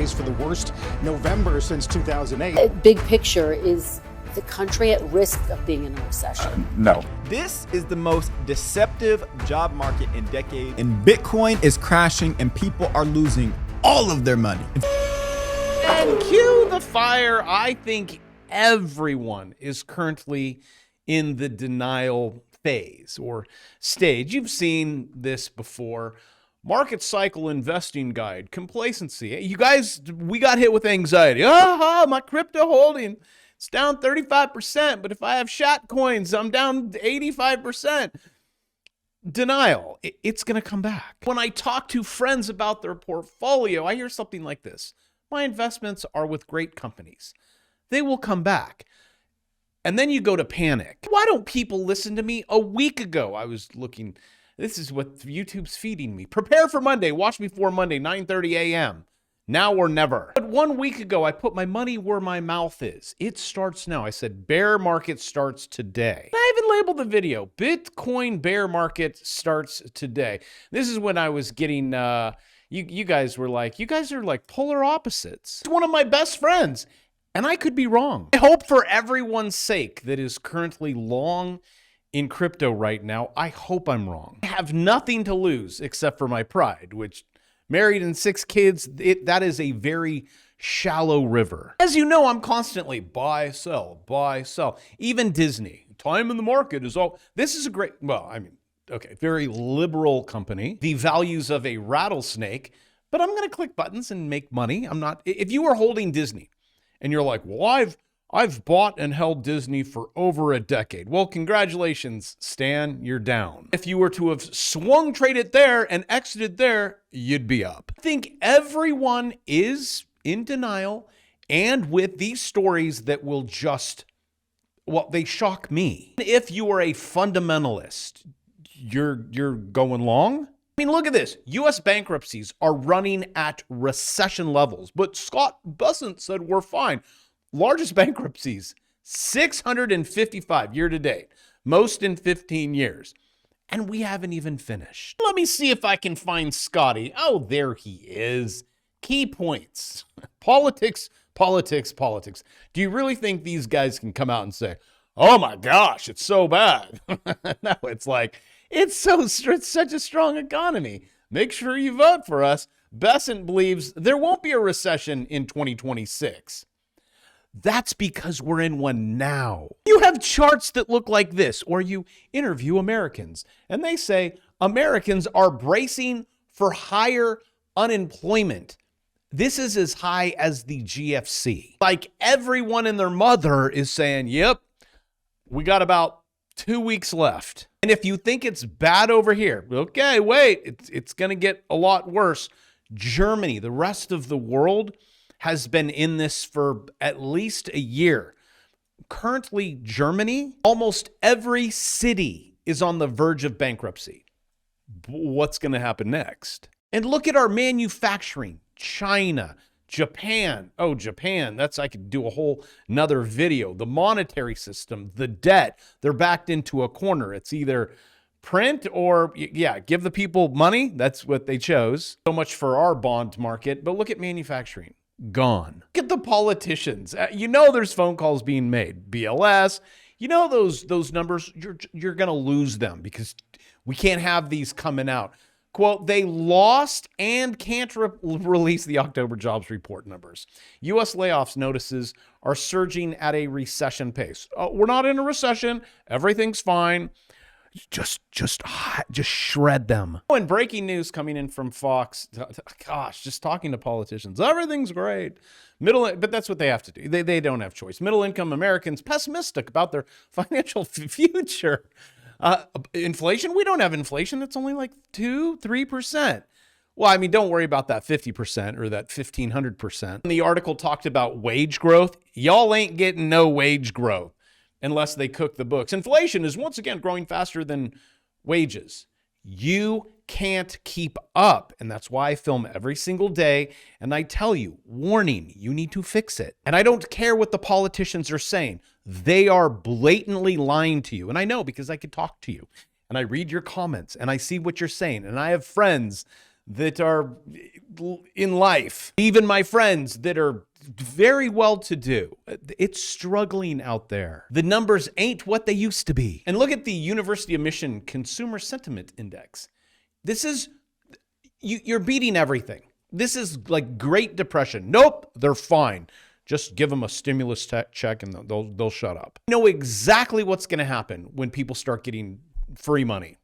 brace for the worst November since 2008. Big picture, is the country at risk of being in a recession? No. This is the most deceptive job market in decades, and Bitcoin is crashing and people are losing all of their money. And cue the fire. I think everyone is currently in the denial phase or stage. You've seen this before. Market cycle investing guide, complacency. You guys, we got hit with anxiety. My crypto holding, it's down 35%, but if I have shat coins, I'm down 85%. Denial, it's going to come back. When I talk to friends about their portfolio, I hear something like this. My investments are with great companies. They will come back. And then you go to panic. Why don't people listen to me? A week ago, I was looking. This is what YouTube's feeding me. Prepare for Monday. Watch me for Monday, 9:30 a.m. Now or never. But 1 week ago, I put my money where my mouth is. It starts now. I said, bear market starts today. I even labeled the video, Bitcoin bear market starts today. This is when I was getting, you guys were like, you guys are like polar opposites. It's one of my best friends. And I could be wrong. I hope for everyone's sake that is currently long in crypto right now, I hope I'm wrong. I have nothing to lose except for my pride, which married and 6 kids, that is a very shallow river. As you know, I'm constantly buy, sell, buy, sell. Even Disney, time in the market is all. This is a great, well, I mean, okay, very liberal company. The values of a rattlesnake, but I'm going to click buttons and make money. I'm not, if you are holding Disney, and you're like, well, I've bought and held Disney for over a decade. Well, congratulations, Stan, you're down. If you were to have swung traded there and exited there, you'd be up. I think everyone is in denial and with these stories that will just, well, they shock me. If you are a fundamentalist, you're going long. I mean, look at this. U.S. bankruptcies are running at recession levels, but Scott Bessent said we're fine. Largest bankruptcies, 655 year to date, most in 15 years. And we haven't even finished. Let me see if I can find Scotty. Oh, there he is. Key points. Politics, politics, politics. Do you really think these guys can come out and say, oh my gosh, it's so bad? No, it's like, it's such a strong economy. Make sure you vote for us. Bessent believes there won't be a recession in 2026. That's because we're in one now. You have charts that look like this, or you interview Americans, and they say Americans are bracing for higher unemployment. This is as high as the GFC. Like everyone and their mother is saying, yep, we got about 2 weeks left. And if you think it's bad over here, okay, wait, it's going to get a lot worse. Germany, the rest of the world, has been in this for at least a year. Currently, Germany, almost every city is on the verge of bankruptcy. What's going to happen next? And look at our manufacturing. China, Japan. Oh, Japan, I could do a whole nother video. The monetary system, the debt, they're backed into a corner. It's either print or, yeah, give the people money. That's what they chose. So much for our bond market. But look at manufacturing. Gone. Look at the politicians. You know there's phone calls being made. BLS. You know those numbers, you're going to lose them because we can't have these coming out. Quote, they lost and can't release the October jobs report numbers. U.S. layoffs notices are surging at a recession pace. We're not in a recession. Everything's fine. Just shred them. Oh, and breaking news coming in from Fox. Gosh, just talking to politicians. Everything's great. But that's what they have to do. They don't have choice. Middle income Americans pessimistic about their financial future. Inflation? We don't have inflation. It's only like 2-3%. Well, I mean, don't worry about that 50% or that 1,500%. The article talked about wage growth. Y'all ain't getting no wage growth unless they cook the books. Inflation is once again growing faster than wages. You can't keep up. And that's why I film every single day. And I tell you, warning, you need to fix it. And I don't care what the politicians are saying. They are blatantly lying to you. And I know because I could talk to you and I read your comments and I see what you're saying. And I have friends that are in life, even my friends that are very well to do. It's struggling out there. The numbers ain't what they used to be. And look at the University of Michigan Consumer Sentiment Index. This is, you're beating everything. This is like Great Depression. Nope, they're fine. Just give them a stimulus check and they'll shut up. You know exactly what's going to happen when people start getting free money.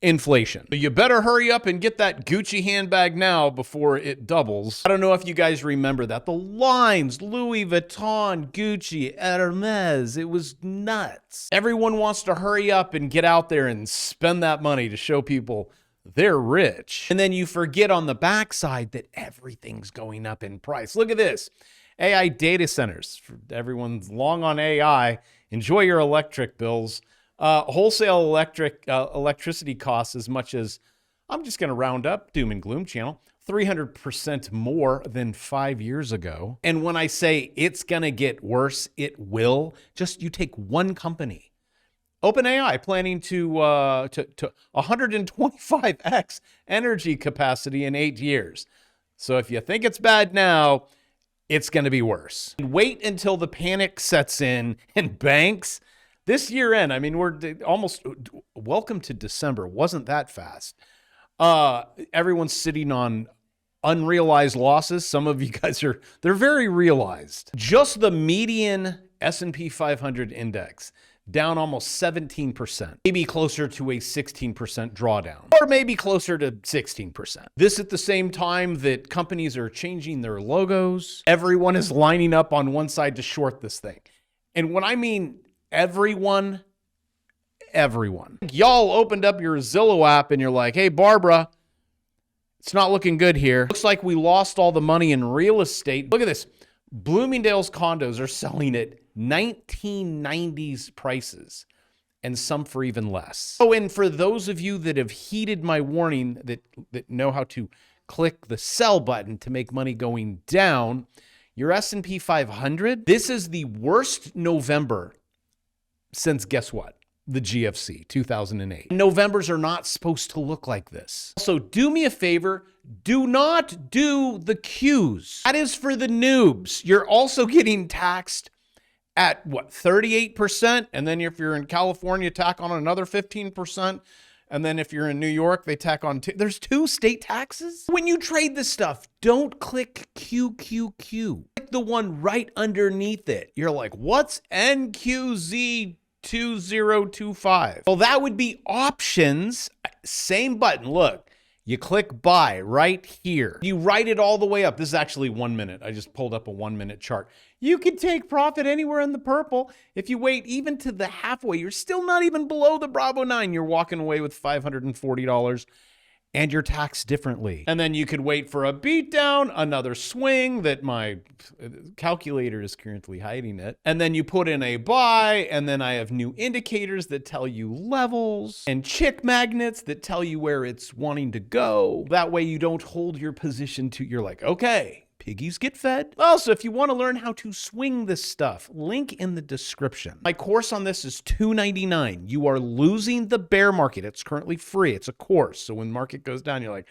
Inflation. You better hurry up and get that Gucci handbag now before it doubles. I don't know if you guys remember that. The lines, Louis Vuitton, Gucci, Hermes, it was nuts. Everyone wants to hurry up and get out there and spend that money to show people they're rich. And then you forget on the backside that everything's going up in price. Look at this. AI data centers. Everyone's long on AI. Enjoy your electric bills. Wholesale electricity costs as much as, I'm just going to round up, doom and gloom channel, 300% more than 5 years ago. And when I say it's going to get worse, it will. Just you take one company. OpenAI planning to 125x energy capacity in 8 years. So if you think it's bad now, it's going to be worse. And wait until the panic sets in and banks. This year end, I mean, we're almost, welcome to December. Wasn't that fast? Everyone's sitting on unrealized losses. Some of you guys they're very realized. Just the median S&P 500 index down almost 17%, maybe closer to a 16% drawdown, or maybe closer to 16%. This at the same time that companies are changing their logos. Everyone is lining up on one side to short this thing. And when I mean everyone. Y'all opened up your Zillow app and you're like, hey, Barbara, it's not looking good here. Looks like we lost all the money in real estate. Look at this. Bloomingdale's condos are selling at 1990s prices and some for even less. Oh, and for those of you that have heeded my warning that know how to click the sell button to make money going down, your S&P 500, this is the worst November since guess what? The GFC, 2008. Novembers are not supposed to look like this. So do me a favor, do not do the Qs. That is for the noobs. You're also getting taxed at what, 38%? And then if you're in California, tack on another 15%. And then if you're in New York, they tack on there's 2 state taxes. When you trade this stuff, don't click QQQ. Click the one right underneath it. You're like, what's NQZ 2025? Well, that would be options. Same button. Look, you click buy right here. You write it all the way up. This is actually 1 minute. I just pulled up a 1 minute chart. You can take profit anywhere in the purple. If you wait even to the halfway, you're still not even below the Bravo 9. You're walking away with $540 and you're taxed differently. And then you could wait for a beat down, another swing that my calculator is currently hiding it. And then you put in a buy, and then I have new indicators that tell you levels and chick magnets that tell you where it's wanting to go. That way you don't hold your position to, you're like, okay, piggies get fed. Also, if you want to learn how to swing this stuff, link in the description. My course on this is $299. You are losing the bear market. It's currently free. It's a course. So when market goes down, you're like,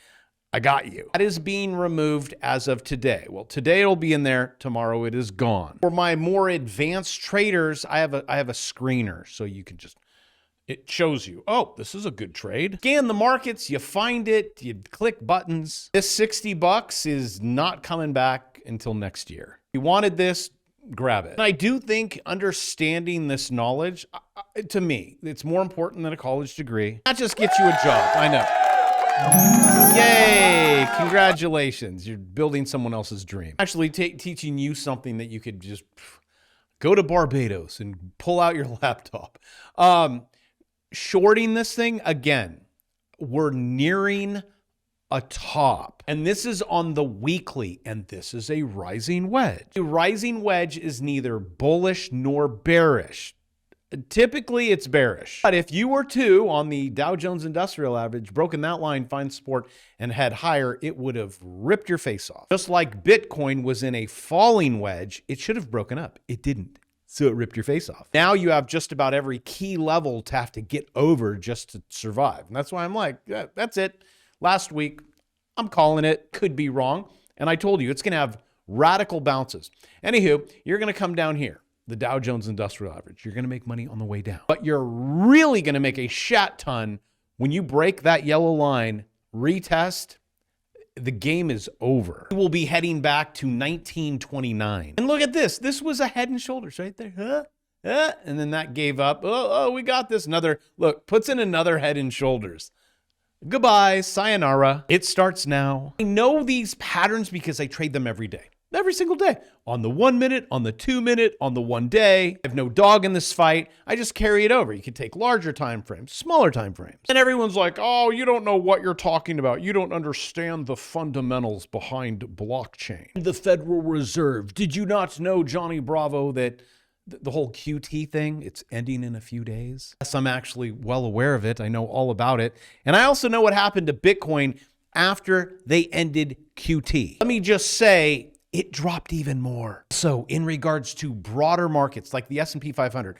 I got you. That is being removed as of today. Well, today it'll be in there. Tomorrow it is gone. For my more advanced traders, I have a screener. So you can just, it shows you, oh, this is a good trade. Scan the markets, you find it, you click buttons. This $60 is not coming back until next year. If you wanted this, grab it. And I do think understanding this knowledge, to me, it's more important than a college degree. That just gets you a job, I know. Yay, congratulations. You're building someone else's dream. Actually teaching you something that you could just go to Barbados and pull out your laptop. Shorting this thing, again, we're nearing a top. And this is on the weekly, and this is a rising wedge. A rising wedge is neither bullish nor bearish. Typically, it's bearish. But if you were to, on the Dow Jones Industrial Average, broken that line, find support, and head higher, it would have ripped your face off. Just like Bitcoin was in a falling wedge, it should have broken up. It didn't. So it ripped your face off. Now you have just about every key level to have to get over just to survive. And that's why I'm like, yeah, that's it. Last week, I'm calling it. Could be wrong. And I told you it's going to have radical bounces. Anywho, you're going to come down here, the Dow Jones Industrial Average. You're going to make money on the way down. But you're really going to make a shat ton when you break that yellow line, retest. The game is over. We will be heading back to 1929. And look at this. This was a Head and Shoulders right there. And then that gave up. Oh, we got this. Another, look, puts in another Head and Shoulders. Goodbye, sayonara. It starts now. I know these patterns because I trade them every day. Every single day. On the 1 minute, on the 2 minute, on the 1 day. I have no dog in this fight. I just carry it over. You can take larger time frames, smaller time frames. And everyone's like, oh, you don't know what you're talking about. You don't understand the fundamentals behind blockchain. The Federal Reserve. Did you not know, Johnny Bravo, that the whole QT thing, it's ending in a few days? Yes, I'm actually well aware of it. I know all about it. And I also know what happened to Bitcoin after they ended QT. Let me just say, it dropped even more. So in regards to broader markets like the S&P 500,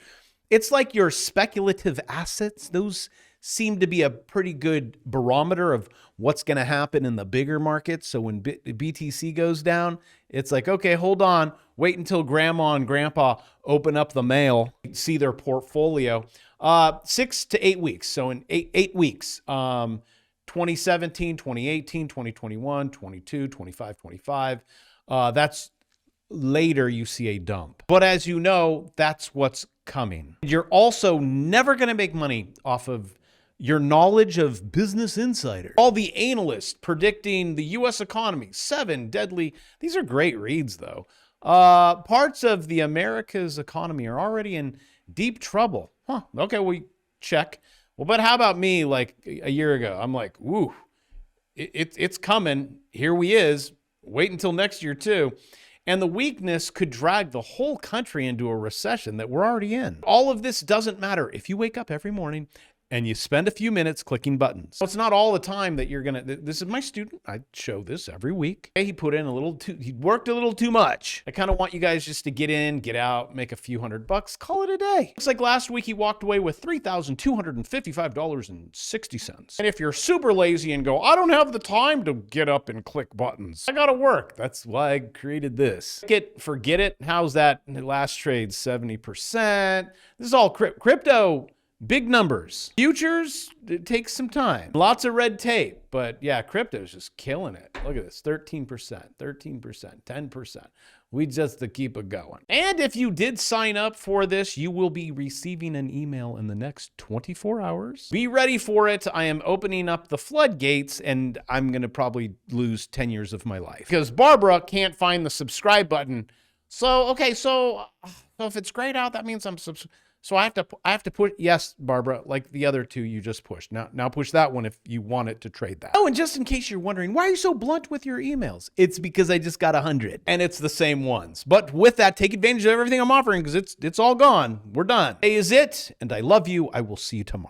it's like your speculative assets. Those seem to be a pretty good barometer of what's going to happen in the bigger markets. So when BTC goes down, it's like, okay, hold on. Wait until grandma and grandpa open up the mail, see their portfolio. 6 to 8 weeks. So in eight weeks, 2017, 2018, 2021, 22, 25, 25. That's later you see a dump. But as you know, that's what's coming. You're also never going to make money off of your knowledge of Business Insider. All the analysts predicting the U.S. economy, 7 deadly. These are great reads, though. Parts of the America's economy are already in deep trouble. Okay, we check. Well, but how about me like a year ago? I'm like, woo, it's coming. Here we is. Wait until next year, too. And the weakness could drag the whole country into a recession that we're already in. All of this doesn't matter if you wake up every morning and you spend a few minutes clicking buttons. It's not all the time that you're going to, this is my student. I show this every week. He put in he worked a little too much. I kind of want you guys just to get in, get out, make a few $100, call it a day. Looks like last week he walked away with $3,255.60. And if you're super lazy and go, I don't have the time to get up and click buttons, I got to work. That's why I created this. Forget it. How's that last trade? 70%. This is all crypto. Big numbers. Futures, it takes some time. Lots of red tape, but yeah, crypto's just killing it. Look at this, 13%, 13%, 10%. We just to keep it going. And if you did sign up for this, you will be receiving an email in the next 24 hours. Be ready for it. I am opening up the floodgates and I'm going to probably lose 10 years of my life because Barbara can't find the subscribe button. So, okay, so if it's grayed out, that means I'm subscribed. So I have to put, yes, Barbara, like the other two you just pushed. Now push that one if you want it to trade that. Oh, and just in case you're wondering, why are you so blunt with your emails? It's because I just got 100 and it's the same ones. But with that, take advantage of everything I'm offering because it's all gone. We're done. Today is it. And I love you. I will see you tomorrow.